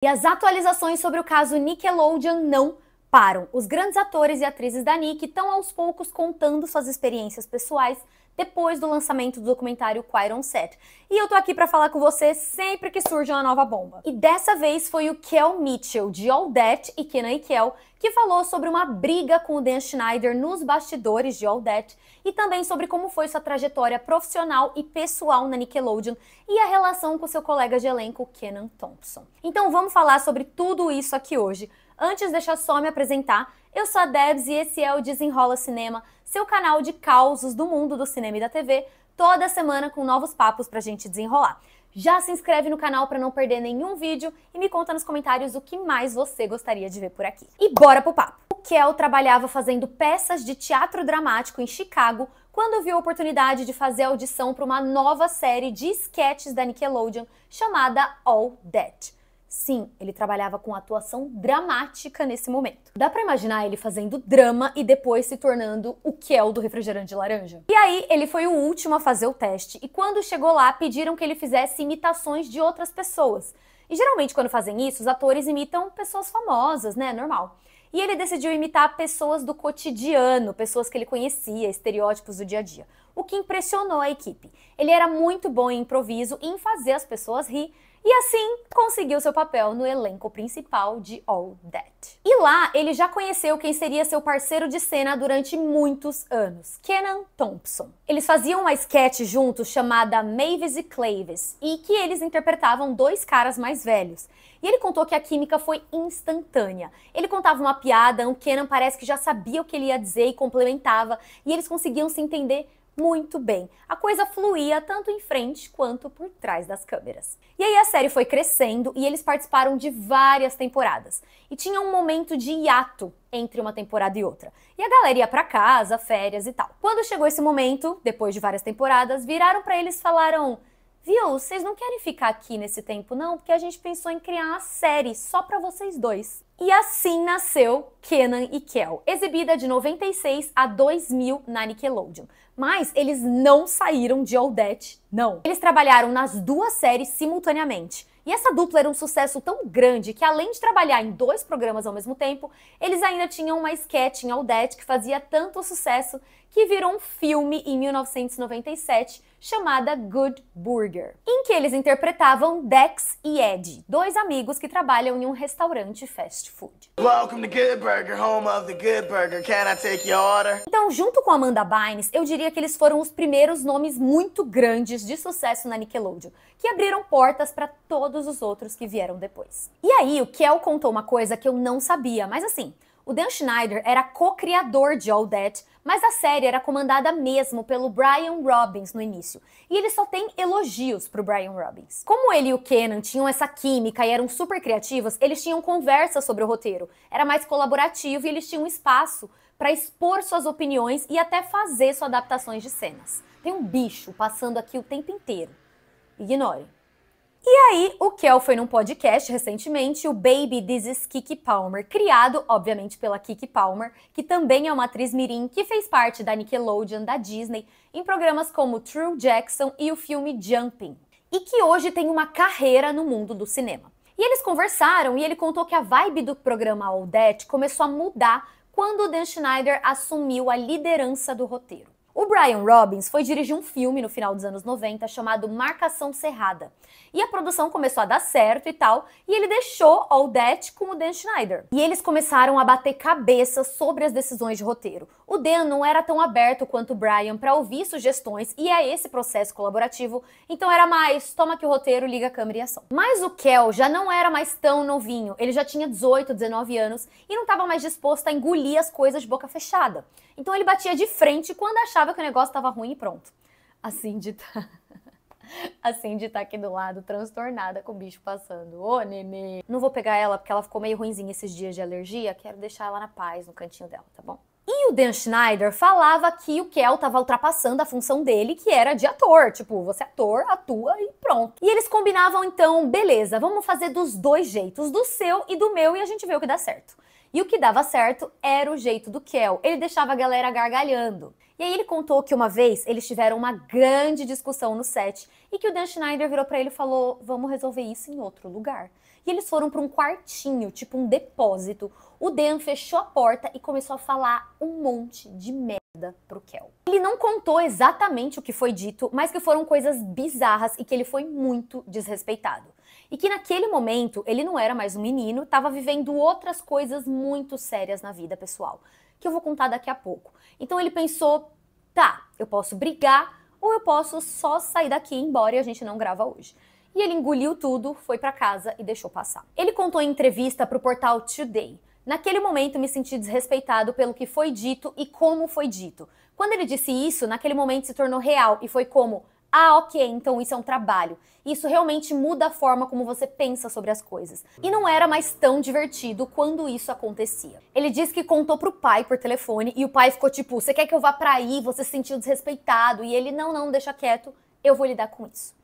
E as atualizações sobre o caso Nickelodeon não param. Os grandes atores e atrizes da Nick estão aos poucos contando suas experiências pessoais depois do lançamento do documentário Quiet on Set. E eu tô aqui pra falar com você sempre que surge uma nova bomba. E dessa vez foi o Kel Mitchell, de All That e Kenan e Kel, que falou sobre uma briga com o Dan Schneider nos bastidores de All That e também sobre como foi sua trajetória profissional e pessoal na Nickelodeon e a relação com seu colega de elenco Kenan Thompson. Então vamos falar sobre tudo isso aqui hoje. Antes, deixa só me apresentar. Eu sou a Debs e esse é o Desenrola Cinema, seu canal de causos do mundo do cinema e da TV, toda semana com novos papos pra gente desenrolar. Já se inscreve no canal para não perder nenhum vídeo e me conta nos comentários o que mais você gostaria de ver por aqui. E bora pro papo! O Kel trabalhava fazendo peças de teatro dramático em Chicago quando viu a oportunidade de fazer audição para uma nova série de sketches da Nickelodeon chamada All That. Sim, ele trabalhava com atuação dramática nesse momento. Dá pra imaginar ele fazendo drama e depois se tornando o Kel do refrigerante de laranja? E aí, ele foi o último a fazer o teste e quando chegou lá, pediram que ele fizesse imitações de outras pessoas. E geralmente quando fazem isso, os atores imitam pessoas famosas, né? Normal. E ele decidiu imitar pessoas do cotidiano, pessoas que ele conhecia, estereótipos do dia a dia. O que impressionou a equipe. Ele era muito bom em improviso e em fazer as pessoas rir, e assim conseguiu seu papel no elenco principal de All That. E lá ele já conheceu quem seria seu parceiro de cena durante muitos anos, Kenan Thompson. Eles faziam uma sketch juntos chamada Mavis e Clavis, e que eles interpretavam dois caras mais velhos. E ele contou que a química foi instantânea. Ele contava uma piada, o Kenan parece que já sabia o que ele ia dizer e complementava, e eles conseguiam se entender muito bem. A coisa fluía tanto em frente quanto por trás das câmeras. E aí a série foi crescendo e eles participaram de várias temporadas. E tinha um momento de hiato entre uma temporada e outra. E a galera ia pra casa, férias e tal. Quando chegou esse momento, depois de várias temporadas, viraram pra eles e falaram: viu, vocês não querem ficar aqui nesse tempo não? Porque a gente pensou em criar uma série só pra vocês dois. E assim nasceu Kenan e Kel, exibida de 96 a 2000 na Nickelodeon. Mas eles não saíram de All That, não. Eles trabalharam nas duas séries simultaneamente. E essa dupla era um sucesso tão grande que, além de trabalhar em dois programas ao mesmo tempo, eles ainda tinham uma sketch em All That que fazia tanto sucesso que virou um filme em 1997 chamada Good Burger, em que eles interpretavam Dex e Ed, dois amigos que trabalham em um restaurante fast food. Welcome to Good Burger, home of the Good Burger. Can I take your order? Então, junto com Amanda Bynes, eu diria que eles foram os primeiros nomes muito grandes de sucesso na Nickelodeon, que abriram portas para todos os outros que vieram depois. E aí, o Kel contou uma coisa que eu não sabia, mas assim, o Dan Schneider era co-criador de All That, mas a série era comandada mesmo pelo Brian Robbins no início. E ele só tem elogios pro Brian Robbins. Como ele e o Kenan tinham essa química e eram super criativos, eles tinham conversa sobre o roteiro. Era mais colaborativo e eles tinham espaço para expor suas opiniões e até fazer suas adaptações de cenas. Tem um bicho passando aqui o tempo inteiro. Ignore. E aí, o Kel foi num podcast recentemente, o Baby This is Keke Palmer, criado, obviamente, pela Keke Palmer, que também é uma atriz mirim que fez parte da Nickelodeon, da Disney, em programas como True Jackson e o filme Jumping, e que hoje tem uma carreira no mundo do cinema. E eles conversaram e ele contou que a vibe do programa All That começou a mudar quando o Dan Schneider assumiu a liderança do roteiro. O Brian Robbins foi dirigir um filme no final dos anos 90 chamado Marcação Cerrada. E a produção começou a dar certo e tal, e ele deixou All That com o Dan Schneider. E eles começaram a bater cabeça sobre as decisões de roteiro. O Dan não era tão aberto quanto o Brian para ouvir sugestões e a esse processo colaborativo, então era mais, toma aqui o roteiro, liga a câmera e ação. Mas o Kel já não era mais tão novinho, ele já tinha 18, 19 anos e não estava mais disposto a engolir as coisas de boca fechada. Então ele batia de frente quando achava que o negócio estava ruim e pronto. Assim de tá aqui do lado, transtornada com o bicho passando. Ô, nenê. Não vou pegar ela porque ela ficou meio ruinzinha esses dias de alergia. Quero deixar ela na paz, no cantinho dela, tá bom? E o Dan Schneider falava que o Kel tava ultrapassando a função dele, que era de ator. Tipo, você é ator, atua e pronto. E eles combinavam então, beleza, vamos fazer dos dois jeitos, do seu e do meu, e a gente vê o que dá certo. E o que dava certo era o jeito do Kel. Ele deixava a galera gargalhando. E aí ele contou que uma vez eles tiveram uma grande discussão no set e que o Dan Schneider virou pra ele e falou: vamos resolver isso em outro lugar. e eles foram para um quartinho, tipo um depósito. O Dan fechou a porta e começou a falar um monte de merda pro Kel. Ele não contou exatamente o que foi dito, mas que foram coisas bizarras e que ele foi muito desrespeitado. E que naquele momento ele não era mais um menino, estava vivendo outras coisas muito sérias na vida pessoal, que eu vou contar daqui a pouco. Então ele pensou, tá, eu posso brigar ou eu posso só sair daqui e ir embora e a gente não grava hoje. E ele engoliu tudo, foi pra casa e deixou passar. Ele contou em entrevista pro portal Today: naquele momento me senti desrespeitado pelo que foi dito e como foi dito. Quando ele disse isso, naquele momento se tornou real e foi como, ah, ok, então isso é um trabalho. Isso realmente muda a forma como você pensa sobre as coisas. E não era mais tão divertido quando isso acontecia. Ele disse que contou pro pai por telefone e o pai ficou tipo, você quer que eu vá pra aí? Você se sentiu desrespeitado. E ele, não, deixa quieto, eu vou lidar com isso.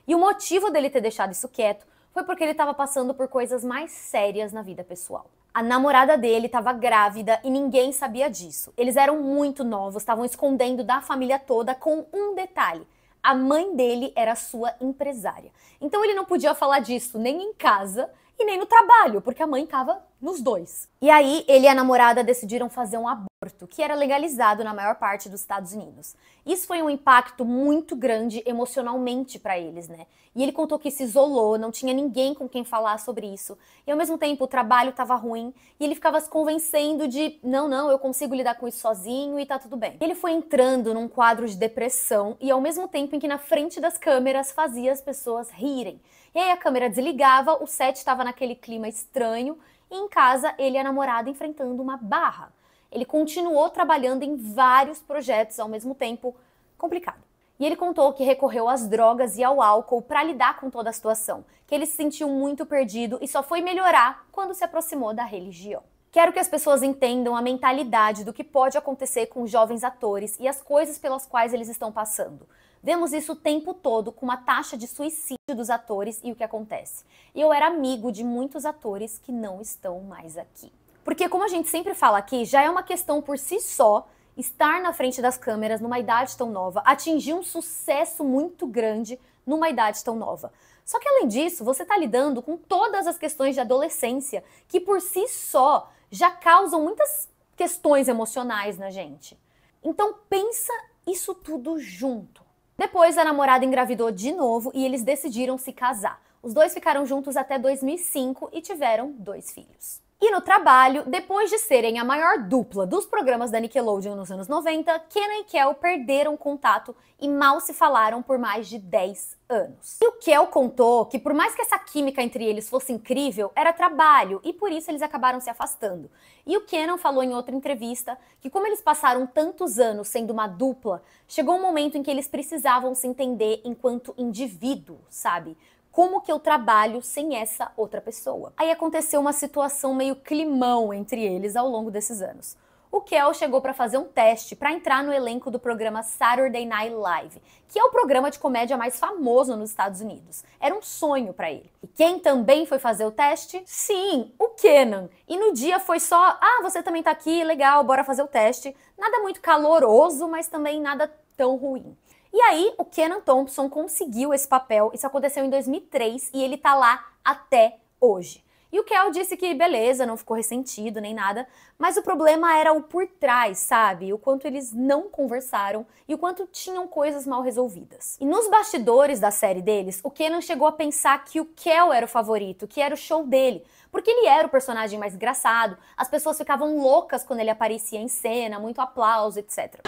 E o motivo dele ter deixado isso quieto foi porque ele estava passando por coisas mais sérias na vida pessoal. A namorada dele estava grávida e ninguém sabia disso. Eles eram muito novos, estavam escondendo da família toda com um detalhe: a mãe dele era sua empresária. Então ele não podia falar disso nem em casa e nem no trabalho, porque a mãe estava nos dois. E aí ele e a namorada decidiram fazer um aborto, que era legalizado na maior parte dos Estados Unidos. Isso foi um impacto muito grande emocionalmente para eles, né? E ele contou que se isolou, não tinha ninguém com quem falar sobre isso. E ao mesmo tempo o trabalho estava ruim e ele ficava se convencendo de não, eu consigo lidar com isso sozinho e tá tudo bem. Ele foi entrando num quadro de depressão e ao mesmo tempo em que na frente das câmeras fazia as pessoas rirem. E aí a câmera desligava, o set estava naquele clima estranho e em casa ele e a namorada enfrentando uma barra. Ele continuou trabalhando em vários projetos ao mesmo tempo, complicado. E ele contou que recorreu às drogas e ao álcool para lidar com toda a situação, que ele se sentiu muito perdido e só foi melhorar quando se aproximou da religião. Quero que as pessoas entendam a mentalidade do que pode acontecer com os jovens atores e as coisas pelas quais eles estão passando. Vemos isso o tempo todo com uma taxa de suicídio dos atores e o que acontece. E eu era amigo de muitos atores que não estão mais aqui. Porque, como a gente sempre fala aqui, já é uma questão por si só estar na frente das câmeras numa idade tão nova, atingir um sucesso muito grande numa idade tão nova. Só que, além disso, você está lidando com todas as questões de adolescência que, por si só, já causam muitas questões emocionais na gente. Então, pensa isso tudo junto. Depois, a namorada engravidou de novo e eles decidiram se casar. Os dois ficaram juntos até 2005 e tiveram 2 filhos. E no trabalho, depois de serem a maior dupla dos programas da Nickelodeon nos anos 90, Kenan e Kel perderam contato e mal se falaram por mais de 10 anos. E o Kel contou que por mais que essa química entre eles fosse incrível, era trabalho e por isso eles acabaram se afastando. E o Kenan falou em outra entrevista que como eles passaram tantos anos sendo uma dupla, chegou um momento em que eles precisavam se entender enquanto indivíduo, sabe? Como que eu trabalho sem essa outra pessoa? Aí aconteceu uma situação meio climão entre eles ao longo desses anos. O Kel chegou para fazer um teste para entrar no elenco do programa Saturday Night Live, que é o programa de comédia mais famoso nos Estados Unidos. Era um sonho para ele. E quem também foi fazer o teste? Sim, o Kenan. E no dia foi só, você também tá aqui, legal, bora fazer o teste. Nada muito caloroso, mas também nada tão ruim. E aí, o Kenan Thompson conseguiu esse papel, isso aconteceu em 2003 e ele tá lá até hoje. E o Kel disse que beleza, não ficou ressentido nem nada, mas o problema era o por trás, sabe? O quanto eles não conversaram e o quanto tinham coisas mal resolvidas. E nos bastidores da série deles, o Kenan chegou a pensar que o Kel era o favorito, que era o show dele, porque ele era o personagem mais engraçado, as pessoas ficavam loucas quando ele aparecia em cena, muito aplauso, etc.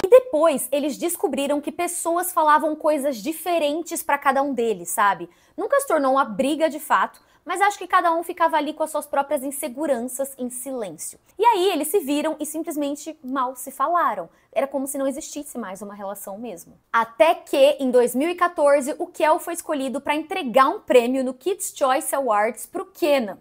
E depois eles descobriram que pessoas falavam coisas diferentes para cada um deles, sabe? Nunca se tornou uma briga de fato, mas acho que cada um ficava ali com as suas próprias inseguranças em silêncio. E aí eles se viram e simplesmente mal se falaram. Era como se não existisse mais uma relação mesmo. Até que, em 2014, o Kel foi escolhido para entregar um prêmio no Kids' Choice Awards pro Kenan.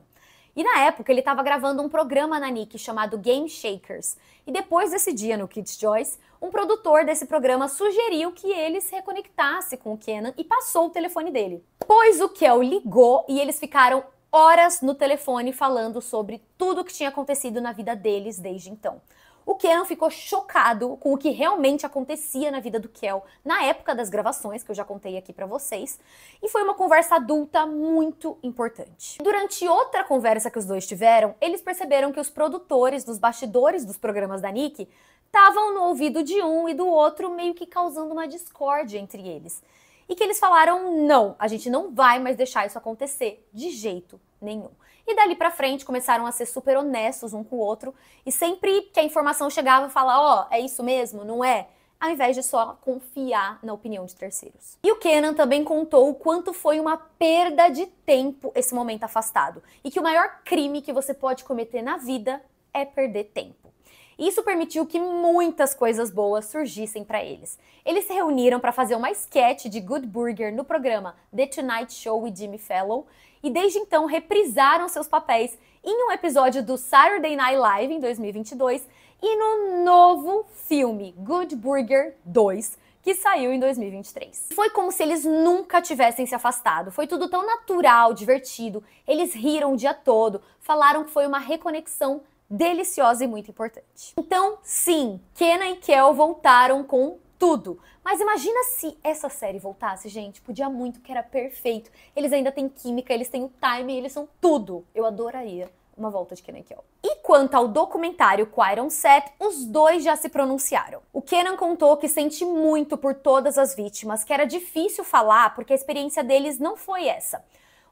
E na época ele estava gravando um programa na Nick chamado Game Shakers. E depois desse dia no Kids' Choice, um produtor desse programa sugeriu que ele se reconectasse com o Kenan e passou o telefone dele. Pois o Kel ligou e eles ficaram horas no telefone falando sobre tudo o que tinha acontecido na vida deles desde então. O Kenan ficou chocado com o que realmente acontecia na vida do Kel na época das gravações, que eu já contei aqui pra vocês, e foi uma conversa adulta muito importante. Durante outra conversa que os dois tiveram, eles perceberam que os produtores dos bastidores dos programas da Nick estavam no ouvido de um e do outro, meio que causando uma discórdia entre eles. E que eles falaram, não, a gente não vai mais deixar isso acontecer de jeito nenhum. E dali pra frente começaram a ser super honestos um com o outro, e sempre que a informação chegava, falar, ó, é isso mesmo, não é? Ao invés de só confiar na opinião de terceiros. E o Kenan também contou o quanto foi uma perda de tempo esse momento afastado, e que o maior crime que você pode cometer na vida é perder tempo. Isso permitiu que muitas coisas boas surgissem para eles. Eles se reuniram para fazer uma sketch de Good Burger no programa The Tonight Show with Jimmy Fallon, e desde então reprisaram seus papéis em um episódio do Saturday Night Live em 2022 e no novo filme Good Burger 2, que saiu em 2023. Foi como se eles nunca tivessem se afastado. Foi tudo tão natural, divertido. Eles riram o dia todo, falaram que foi uma reconexão deliciosa e muito importante. Então, sim, Kenan e Kel voltaram com tudo. Mas imagina se essa série voltasse, gente. Podia muito, que era perfeito. Eles ainda têm química, eles têm o timing, eles são tudo. Eu adoraria uma volta de Kenan e Kel. E quanto ao documentário Quairon Set, os dois já se pronunciaram. O Kenan contou que sente muito por todas as vítimas, que era difícil falar porque a experiência deles não foi essa.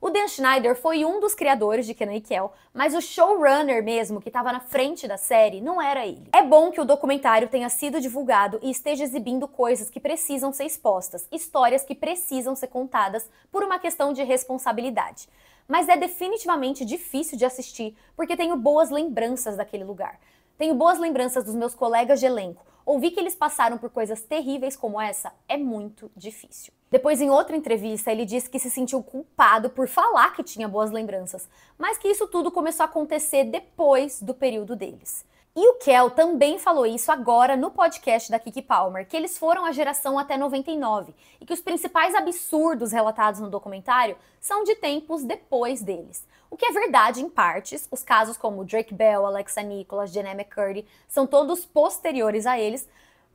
O Dan Schneider foi um dos criadores de Kenan e Kel, mas o showrunner mesmo, que estava na frente da série, não era ele. É bom que o documentário tenha sido divulgado e esteja exibindo coisas que precisam ser expostas, histórias que precisam ser contadas por uma questão de responsabilidade. Mas é definitivamente difícil de assistir, porque tenho boas lembranças daquele lugar. Tenho boas lembranças dos meus colegas de elenco. Ouvir que eles passaram por coisas terríveis como essa é muito difícil. Depois, em outra entrevista, ele disse que se sentiu culpado por falar que tinha boas lembranças, mas que isso tudo começou a acontecer depois do período deles. E o Kel também falou isso agora no podcast da Keke Palmer, que eles foram a geração até 99, e que os principais absurdos relatados no documentário são de tempos depois deles. O que é verdade em partes, os casos como Drake Bell, Alexa Nikolas, Jenna McCurdy são todos posteriores a eles,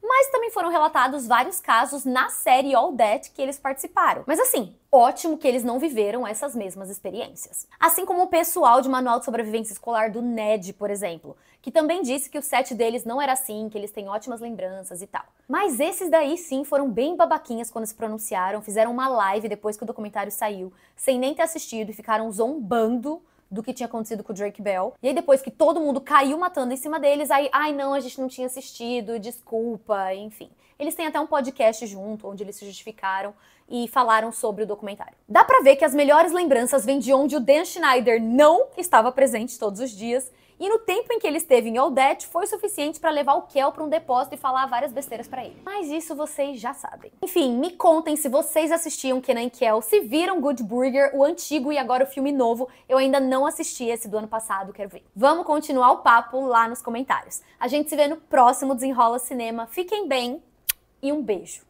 mas também foram relatados vários casos na série All That que eles participaram. Mas assim, ótimo que eles não viveram essas mesmas experiências. Assim como o pessoal de Manual de Sobrevivência Escolar do NED, por exemplo, que também disse que o set deles não era assim, que eles têm ótimas lembranças e tal. Mas esses daí sim foram bem babaquinhas quando se pronunciaram, fizeram uma live depois que o documentário saiu, sem nem ter assistido, e ficaram zombando do que tinha acontecido com o Drake Bell. E aí depois que todo mundo caiu matando em cima deles, aí, ai não, a gente não tinha assistido, desculpa, enfim. Eles têm até um podcast junto, onde eles se justificaram e falaram sobre o documentário. Dá pra ver que as melhores lembranças vêm de onde o Dan Schneider não estava presente todos os dias, e no tempo em que ele esteve em All That, foi suficiente pra levar o Kel pra um depósito e falar várias besteiras pra ele. Mas isso vocês já sabem. Enfim, me contem se vocês assistiam Kenan e Kel, se viram Good Burger, o antigo e agora o filme novo. Eu ainda não assisti esse do ano passado, quero ver. Vamos continuar o papo lá nos comentários. A gente se vê no próximo Desenrola Cinema. Fiquem bem e um beijo.